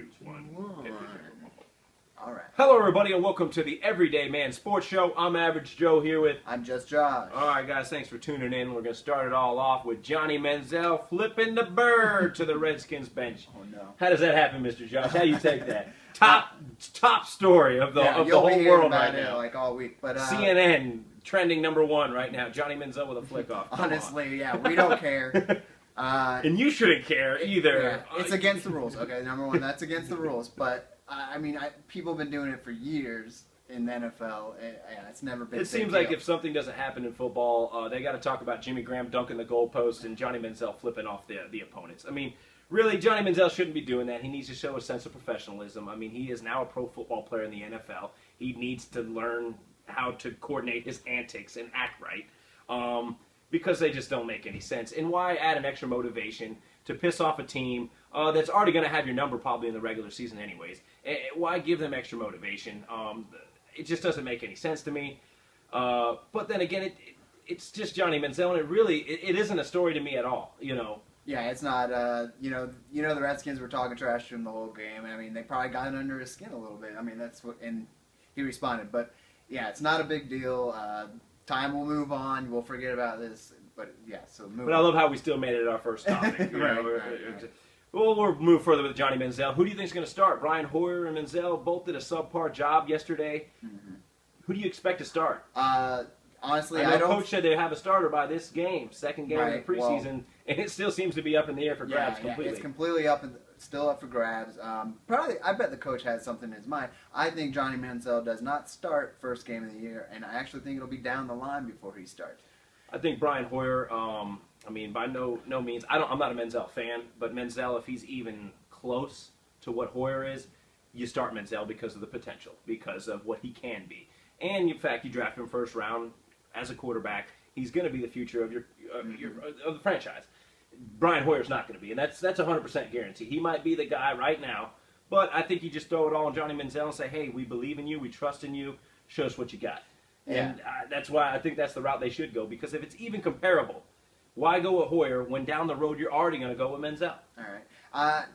choose one. All right. Hello, everybody, and welcome to the Everyday Man Sports Show. I'm Average Joe here with... I'm Just Josh. All right, guys, thanks for tuning in. We're going to start it all off with Johnny Manziel flipping the bird to the Redskins bench. Oh, no. How does that happen, Mr. Josh? How do you take that? Top story of the you'll whole be world about right it now. like all week. But CNN trending #1 right now. Johnny Manziel with a flick off. Honestly, yeah, we don't care. And you shouldn't care either. Yeah, it's against the rules. Okay, #1, that's against the rules. But people have been doing it for years in the NFL. It's never been. It seems like if something doesn't happen in football, they got to talk about Jimmy Graham dunking the goalpost and Johnny Manziel flipping off the opponents. I mean, really, Johnny Manziel shouldn't be doing that. He needs to show a sense of professionalism. I mean, he is now a pro football player in the NFL. He needs to learn how to coordinate his antics and act right, because they just don't make any sense. And why add an extra motivation to piss off a team that's already going to have your number probably in the regular season anyways? Why give them extra motivation? It just doesn't make any sense to me. But then again, it's just Johnny Manziel, and it isn't a story to me at all, you know. Yeah, it's not. The Redskins were talking trash to him the whole game. I mean, they probably got under his skin a little bit. I mean, that's what, and he responded. But yeah, it's not a big deal. Time will move on. We'll forget about this. But yeah, so move. But I love how we still made it our first topic. Right. Well, we'll move further with Johnny Manziel. Who do you think is going to start? Brian Hoyer and Manziel both did a subpar job yesterday. Mm-hmm. Who do you expect to start? Honestly, I know Coach said they have a starter by this game, second game of the preseason, and it still seems to be up in the air for grabs completely. Yeah, it's completely still up for grabs. Probably, I bet the coach has something in his mind. I think Johnny Manziel does not start first game of the year, and I actually think it'll be down the line before he starts. I think Brian Hoyer, I mean, by no means, I'm not a Manziel fan, but Manziel, if he's even close to what Hoyer is, you start Manziel because of the potential, because of what he can be. And in fact, you draft him first round as a quarterback. He's going to be the future of the franchise. Brian Hoyer's not going to be, and that's 100% guarantee. He might be the guy right now, but I think you just throw it all on Johnny Manziel and say, hey, we believe in you, we trust in you, show us what you got. Yeah. And that's why I think that's the route they should go, because if it's even comparable, why go with Hoyer when down the road you're already going to go with Manziel? All right.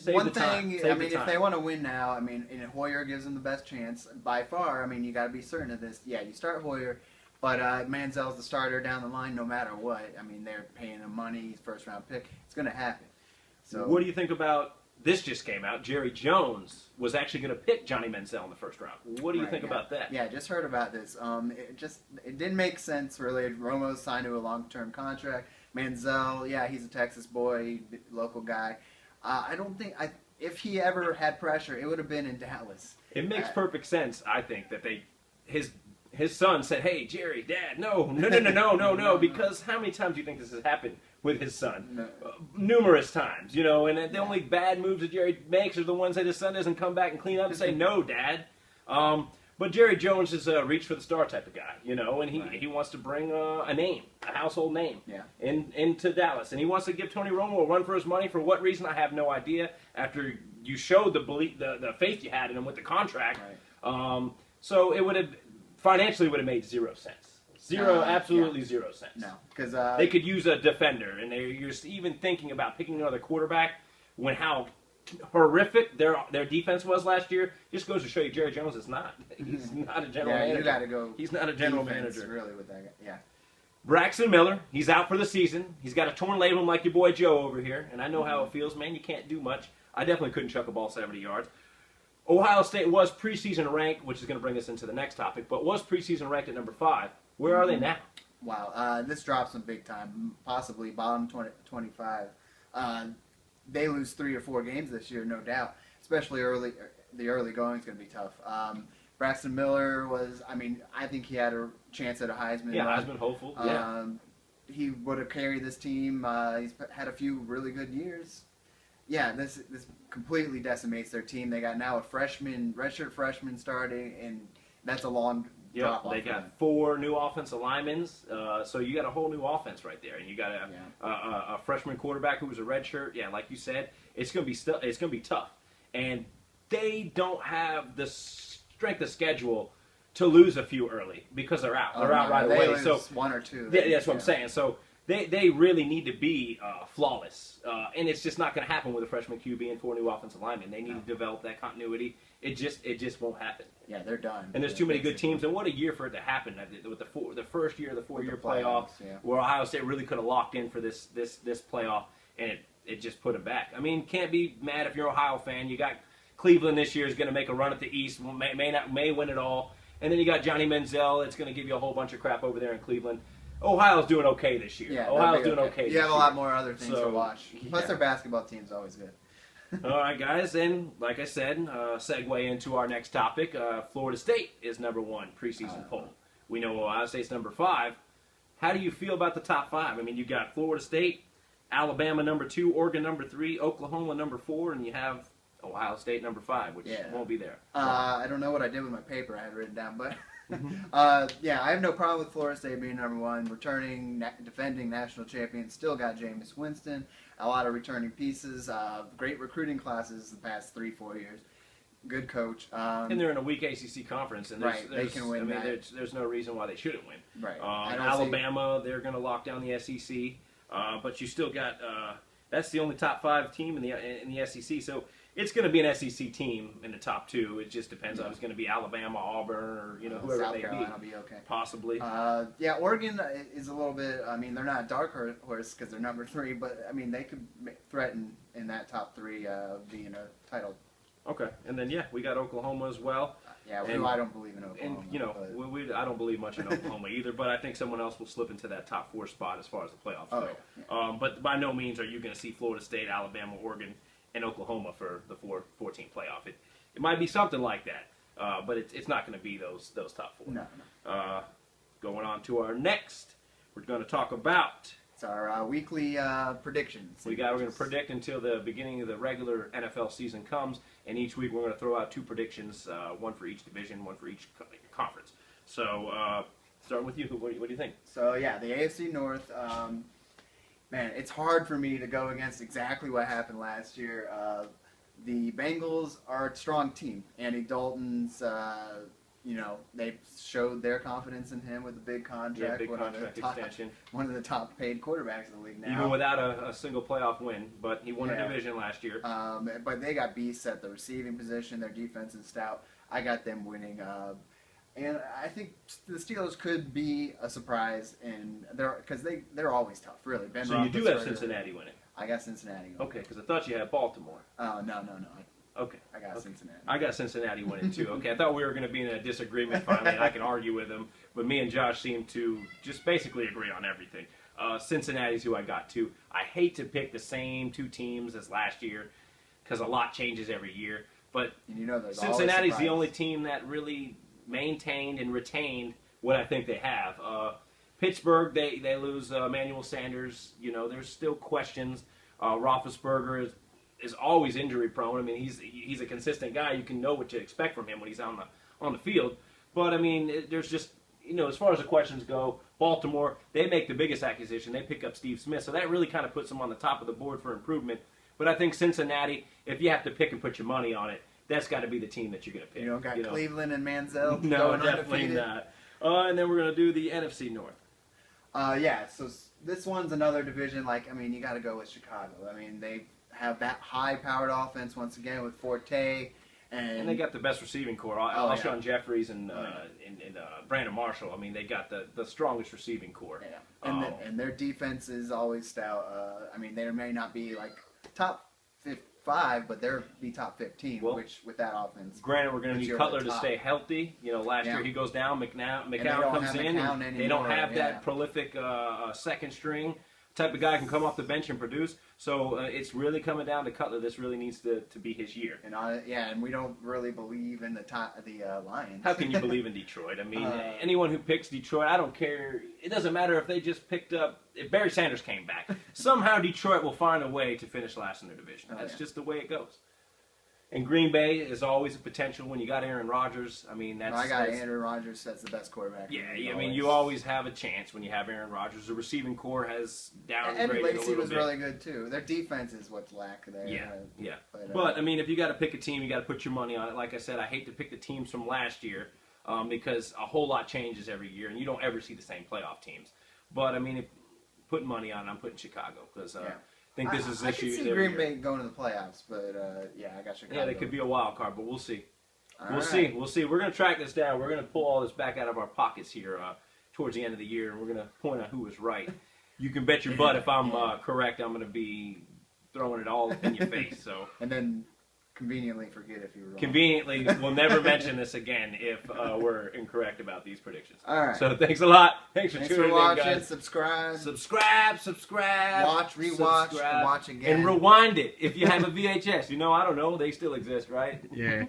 One thing, if they want to win now, I mean, and Hoyer gives them the best chance by far. I mean, you got to be certain of this. Yeah, you start Hoyer, but Manziel's the starter down the line no matter what. I mean, they're paying him money, he's first round pick. It's going to happen. So, what do you think about this? Just came out. Jerry Jones was actually going to pick Johnny Manziel in the first round. What do you think about that? Yeah, just heard about this. It didn't make sense really. Romo signed to a long-term contract. Manziel, yeah, he's a Texas boy, local guy. I don't think if he ever had pressure, it would have been in Dallas. It makes perfect sense. I think that his son said, "Hey, Jerry, Dad, no," because how many times do you think this has happened with his son? No. Numerous times, you know. And the only bad moves that Jerry makes are the ones that his son doesn't come back and clean up and say, "No, Dad." But Jerry Jones is a reach for the star type of guy, you know, and he wants to bring a name, a household name, into Dallas. And he wants to give Tony Romo a run for his money. For what reason, I have no idea. After you showed the faith you had in him with the contract. Right. So it would have, financially would have made 0 sense. Absolutely 0 sense. No, because they could use a defender, and you're even thinking about picking another quarterback when how horrific their defense was last year. Just goes to show you Jerry Jones is not. He's not a general manager. You got to go. He's not a general manager. Really, with that guy. Yeah. Braxton Miller, he's out for the season. He's got a torn labrum like your boy Joe over here, and I know how it feels, man. You can't do much. I definitely couldn't chuck a ball 70 yards. Ohio State was preseason ranked, which is going to bring us into the next topic, but was preseason ranked at number 5. Where are they now? Wow, this drops them big time, possibly bottom 25. They lose 3 or 4 games this year, no doubt. Especially the early going is going to be tough. Braxton Miller was, I think he had a chance at a Heisman. Yeah, Heisman hopeful. Yeah. He would have carried this team. He's had a few really good years. Yeah, this completely decimates their team. They got now a redshirt freshman starting, and that's a long drop off. They got 4 new offensive linemen, so you got a whole new offense right there, and you got a freshman quarterback who was a redshirt. Yeah, like you said, it's gonna be tough, and they don't have the strength of schedule to lose a few early because they're out. They're out right away. Lose so 1 or 2. That's what I'm saying. So they really need to be flawless, and it's just not going to happen with a freshman QB and 4 new offensive linemen. They need to develop that continuity. It just won't happen. Yeah, they're done. And there's too many good teams, and what a year for it to happen with the first year of the 4-year playoff, where Ohio State really could have locked in for this playoff, and it just put them back. I mean, can't be mad if you're an Ohio fan. You got Cleveland this year is going to make a run at the East, may win it all, and then you got Johnny Manziel. It's going to give you a whole bunch of crap over there in Cleveland. Ohio's doing okay this year. Yeah, Ohio's doing okay. You have a lot more other things to watch. Plus, their basketball team's always good. All right, guys, and like I said, segue into our next topic. Florida State is #1 preseason poll. We know Ohio State's #5. How do you feel about the top 5? I mean, you got Florida State, Alabama #2, Oregon #3, Oklahoma #4, and you have Ohio State #5, which won't be there. I don't know what I did with my paper I had written down, but yeah, I have no problem with Florida State being #1. Returning, defending national champions, still got Jameis Winston. A lot of returning pieces. Great recruiting classes the past 3-4 years. Good coach. And they're in a weak ACC conference, and they can win. I mean, there's no reason why they shouldn't win. Right. Alabama, they're going to lock down the SEC, but you still got that's the only top 5 team in the SEC. So it's going to be an SEC team in the top 2. It just depends on if it's going to be Alabama, Auburn, or whoever South they Carolina will be okay. Possibly. Yeah, Oregon is a little bit. I mean, they're not a dark horse because they're #3, but I mean they could threaten in that top 3 being a title. Okay, and then we got Oklahoma as well. Yeah, I don't believe in Oklahoma. And I don't believe much in Oklahoma either, but I think someone else will slip into that top 4 spot as far as the playoffs go. Yeah. But by no means are you going to see Florida State, Alabama, Oregon, and Oklahoma for the 4-team playoff. It might be something like that, but it's not going to be those top 4. No. Going on to our next, we're going to talk about. It's our weekly predictions. We're going to predict until the beginning of the regular NFL season comes, and each week we're going to throw out 2 predictions, one for each division, one for each conference. So, starting with you, what do you think? So, yeah, the AFC North, man, it's hard for me to go against exactly what happened last year. The Bengals are a strong team. Andy Dalton's, they showed their confidence in him with a big contract. Big contract extension. One of the top paid quarterbacks in the league now. Even without a single playoff win, but he won a division last year. But they got beasts at the receiving position. Their defense is stout. I got them winning. And I think the Steelers could be a surprise, because they're always tough, really. So you do have Cincinnati winning? I got Cincinnati winning. Okay, because I thought you had Baltimore. Oh, no. Okay. I got Cincinnati. I got Cincinnati winning, too. Okay, I thought we were going to be in a disagreement finally, and I can argue with them. But me and Josh seem to just basically agree on everything. Cincinnati's who I got, too. I hate to pick the same 2 teams as last year because a lot changes every year. But Cincinnati's the only team that really maintained and retained what I think they have. Pittsburgh, they lose Emmanuel Sanders. There's still questions. Roethlisberger is always injury prone. I mean, he's a consistent guy. You can know what to expect from him when he's on the field. But I mean, there's just as far as the questions go, Baltimore, they make the biggest acquisition. They pick up Steve Smith, so that really kind of puts them on the top of the board for improvement. But I think Cincinnati, if you have to pick and put your money on it, that's got to be the team that you're going to pick. You don't got Cleveland and Manziel? No, definitely not. And then we're going to do the NFC North. So this one's another division. You got to go with Chicago. I mean, they have that high-powered offense once again with Forte. And they got the best receiving core. Alshon Jeffries and Brandon Marshall. I mean, they got the strongest receiving core. Yeah. And their defense is always stout. They may not be top 5, but they'll be top 15, which with that offense. Granted, we're going to need Cutler to stay healthy. Last year he goes down, McCown comes in. They don't have that prolific second string type of guy can come off the bench and produce. So it's really coming down to Cutler. This really needs to be his year. And we don't really believe in the Lions. How can you believe in Detroit? I mean, anyone who picks Detroit, I don't care. It doesn't matter if they just picked up. If Barry Sanders came back, somehow Detroit will find a way to finish last in their division. That's just the way it goes. And Green Bay is always a potential when you got Aaron Rodgers. I mean, I got Aaron Rodgers. That's the best quarterback. Yeah, I mean, you always have a chance when you have Aaron Rodgers. The receiving core has downgraded and Lacey a little was bit. really good too. Their defense is what's lacking there. Yeah. But I mean, if you got to pick a team, you got to put your money on it. Like I said, I hate to pick the teams from last year because a whole lot changes every year, and you don't ever see the same playoff teams. But I mean, putting money on it, I'm putting Chicago because I think this is I can see Green Bay going to the playoffs, but I got Chicago. Yeah, they could be a wild card, but we'll see. We'll see. We're going to track this down. We're going to pull all this back out of our pockets here towards the end of the year, and we're going to point out who was right. You can bet your butt if I'm correct, I'm going to be throwing it all in your face. So and then conveniently forget if you were wrong. Conveniently, we'll never mention this again if we're incorrect about these predictions. All right. So thanks a lot. Thanks for tuning watching, in, guys. Subscribe. Watch, rewatch, subscribe, watch again. and rewind it if you have a VHS. I don't know. They still exist, right? Yeah.